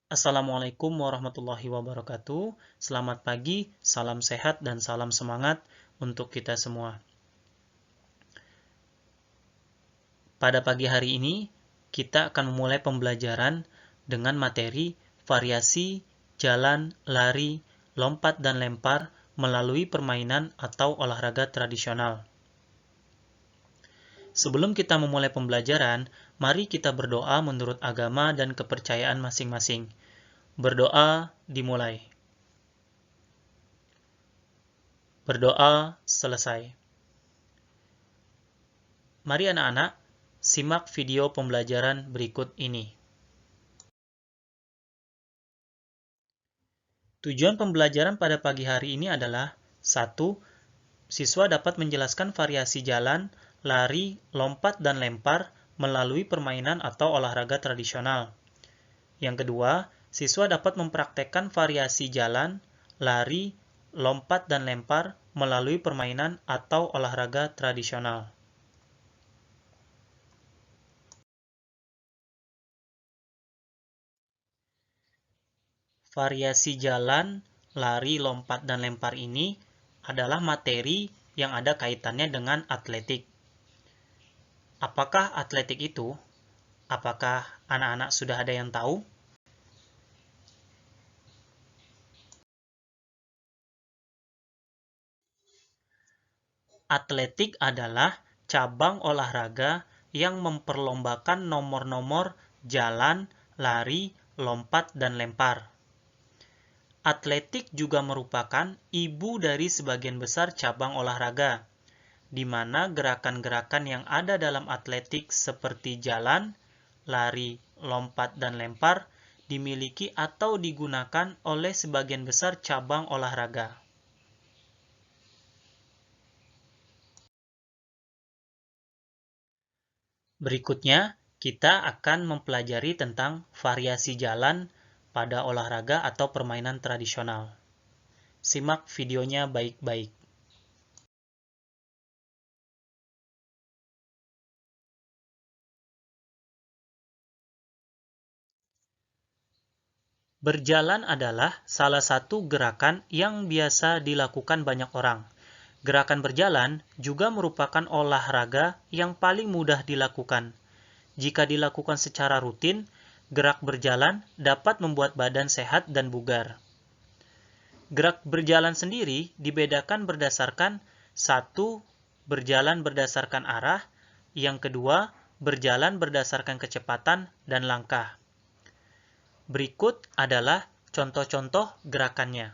Assalamualaikum warahmatullahi wabarakatuh. Selamat pagi, salam sehat dan salam semangat untuk kita semua. Pada pagi hari ini, kita akan memulai pembelajaran dengan materi variasi, jalan, lari, lompat dan lempar melalui permainan atau olahraga tradisional. Sebelum kita memulai pembelajaran, mari kita berdoa menurut agama dan kepercayaan masing-masing. Berdoa dimulai. Berdoa selesai. Mari anak-anak, simak video pembelajaran berikut ini. Tujuan pembelajaran pada pagi hari ini adalah 1. Siswa dapat menjelaskan variasi jalan, lari, lompat, dan lempar melalui permainan atau olahraga tradisional. Yang kedua, siswa dapat mempraktekkan variasi jalan, lari, lompat, dan lempar melalui permainan atau olahraga tradisional. Variasi jalan, lari, lompat, dan lempar ini adalah materi yang ada kaitannya dengan atletik. Apakah atletik itu? Apakah anak-anak sudah ada yang tahu? Atletik adalah cabang olahraga yang memperlombakan nomor-nomor jalan, lari, lompat, dan lempar. Atletik juga merupakan ibu dari sebagian besar cabang olahraga, di mana gerakan-gerakan yang ada dalam atletik seperti jalan, lari, lompat, dan lempar dimiliki atau digunakan oleh sebagian besar cabang olahraga. Berikutnya, kita akan mempelajari tentang variasi jalan pada olahraga atau permainan tradisional. Simak videonya baik-baik. Berjalan adalah salah satu gerakan yang biasa dilakukan banyak orang. Gerakan berjalan juga merupakan olahraga yang paling mudah dilakukan. Jika dilakukan secara rutin, gerak berjalan dapat membuat badan sehat dan bugar. Gerak berjalan sendiri dibedakan berdasarkan 1. Berjalan berdasarkan arah, yang kedua, berjalan berdasarkan kecepatan dan langkah. Berikut adalah contoh-contoh gerakannya.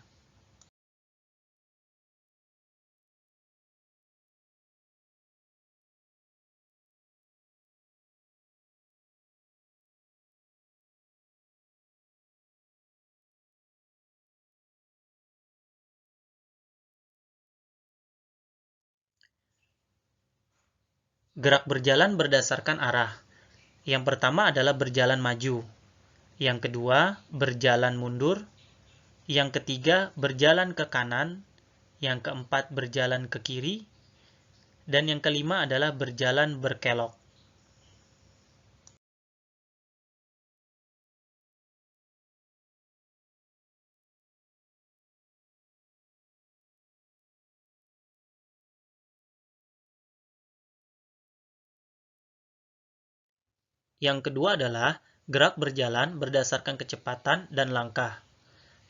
Gerak berjalan berdasarkan arah. Yang pertama adalah berjalan maju. Yang kedua, berjalan mundur. Yang ketiga, berjalan ke kanan. Yang keempat, berjalan ke kiri. Dan yang kelima adalah berjalan berkelok. Yang kedua adalah gerak berjalan berdasarkan kecepatan dan langkah.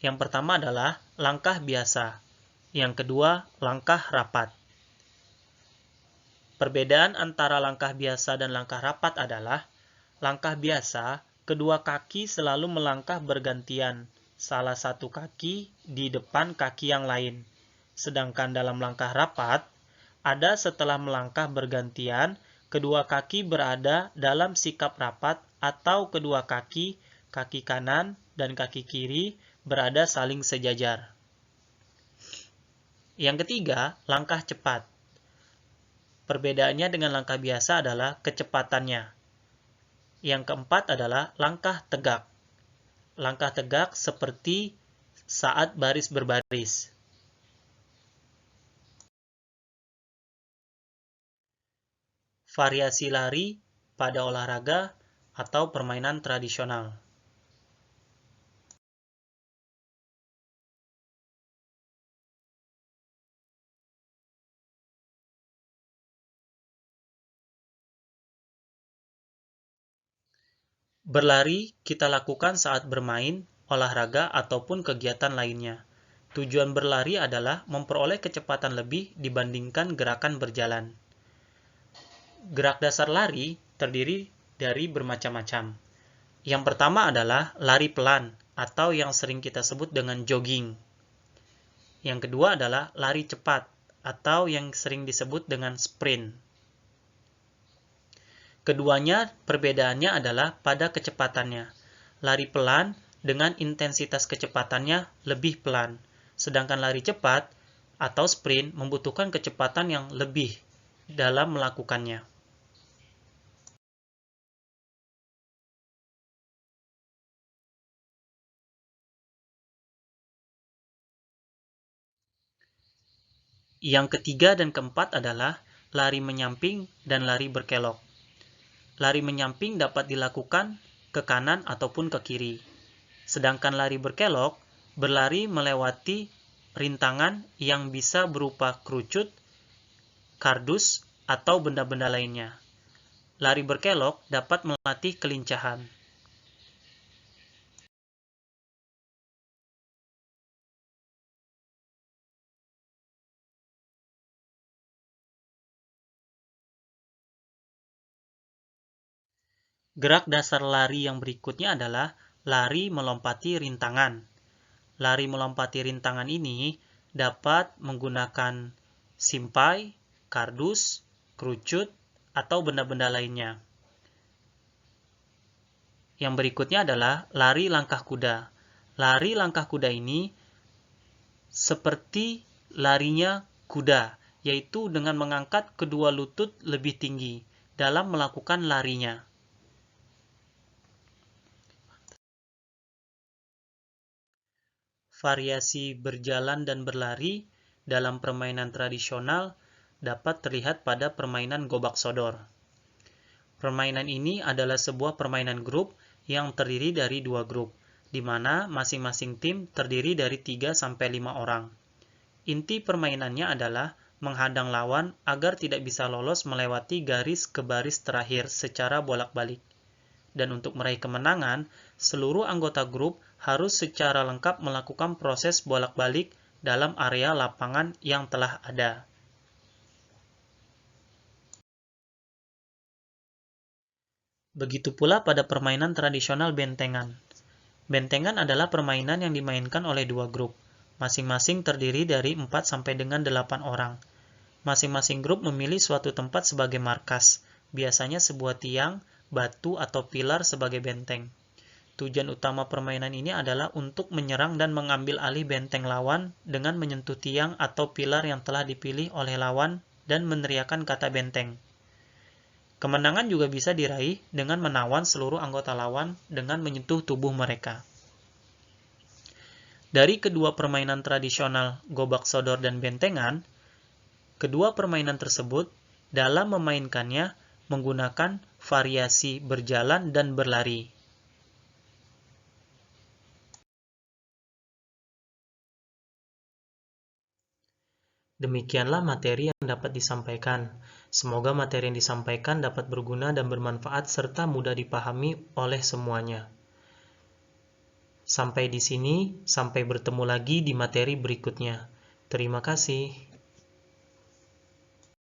Yang pertama adalah langkah biasa. Yang kedua, langkah rapat. Perbedaan antara langkah biasa dan langkah rapat adalah langkah biasa, kedua kaki selalu melangkah bergantian, salah satu kaki di depan kaki yang lain. Sedangkan dalam langkah rapat, ada setelah melangkah bergantian, kedua kaki berada dalam sikap rapat atau kedua kaki, kaki kanan dan kaki kiri, berada saling sejajar. Yang ketiga, langkah cepat. Perbedaannya dengan langkah biasa adalah kecepatannya. Yang keempat adalah langkah tegak. Langkah tegak seperti saat baris berbaris. Variasi lari pada olahraga atau permainan tradisional. Berlari kita lakukan saat bermain, olahraga, ataupun kegiatan lainnya. Tujuan berlari adalah memperoleh kecepatan lebih dibandingkan gerakan berjalan. Gerak dasar lari terdiri dari bermacam-macam. Yang pertama adalah lari pelan atau yang sering kita sebut dengan jogging. Yang kedua adalah lari cepat atau yang sering disebut dengan sprint. Keduanya perbedaannya adalah pada kecepatannya. Lari pelan dengan intensitas kecepatannya lebih pelan, sedangkan lari cepat atau sprint membutuhkan kecepatan yang lebih dalam melakukannya. Yang ketiga dan keempat adalah lari menyamping dan lari berkelok. Lari menyamping dapat dilakukan ke kanan ataupun ke kiri. Sedangkan lari berkelok, berlari melewati rintangan yang bisa berupa kerucut, kardus, atau benda-benda lainnya. Lari berkelok dapat melatih kelincahan. Gerak dasar lari yang berikutnya adalah lari melompati rintangan. Lari melompati rintangan ini dapat menggunakan simpai, kardus, kerucut, atau benda-benda lainnya. Yang berikutnya adalah lari langkah kuda. Lari langkah kuda ini seperti larinya kuda, yaitu dengan mengangkat kedua lutut lebih tinggi dalam melakukan larinya. Variasi berjalan dan berlari dalam permainan tradisional dapat terlihat pada permainan gobak sodor. Permainan ini adalah sebuah permainan grup yang terdiri dari dua grup, di mana masing-masing tim terdiri dari 3-5 orang. Inti permainannya adalah menghadang lawan agar tidak bisa lolos melewati garis ke baris terakhir secara bolak-balik. Dan untuk meraih kemenangan, seluruh anggota grup harus secara lengkap melakukan proses bolak-balik dalam area lapangan yang telah ada. Begitu pula pada permainan tradisional bentengan. Bentengan adalah permainan yang dimainkan oleh dua grup, masing-masing terdiri dari 4 sampai dengan 8 orang. Masing-masing grup memilih suatu tempat sebagai markas, biasanya sebuah tiang, batu, atau pilar sebagai benteng. Tujuan utama permainan ini adalah untuk menyerang dan mengambil alih benteng lawan dengan menyentuh tiang atau pilar yang telah dipilih oleh lawan dan meneriakkan kata benteng. Kemenangan juga bisa diraih dengan menawan seluruh anggota lawan dengan menyentuh tubuh mereka. Dari kedua permainan tradisional gobak sodor dan bentengan, kedua permainan tersebut dalam memainkannya menggunakan variasi berjalan dan berlari. Demikianlah materi yang dapat disampaikan. Semoga materi yang disampaikan dapat berguna dan bermanfaat serta mudah dipahami oleh semuanya. Sampai di sini, sampai bertemu lagi di materi berikutnya. Terima kasih.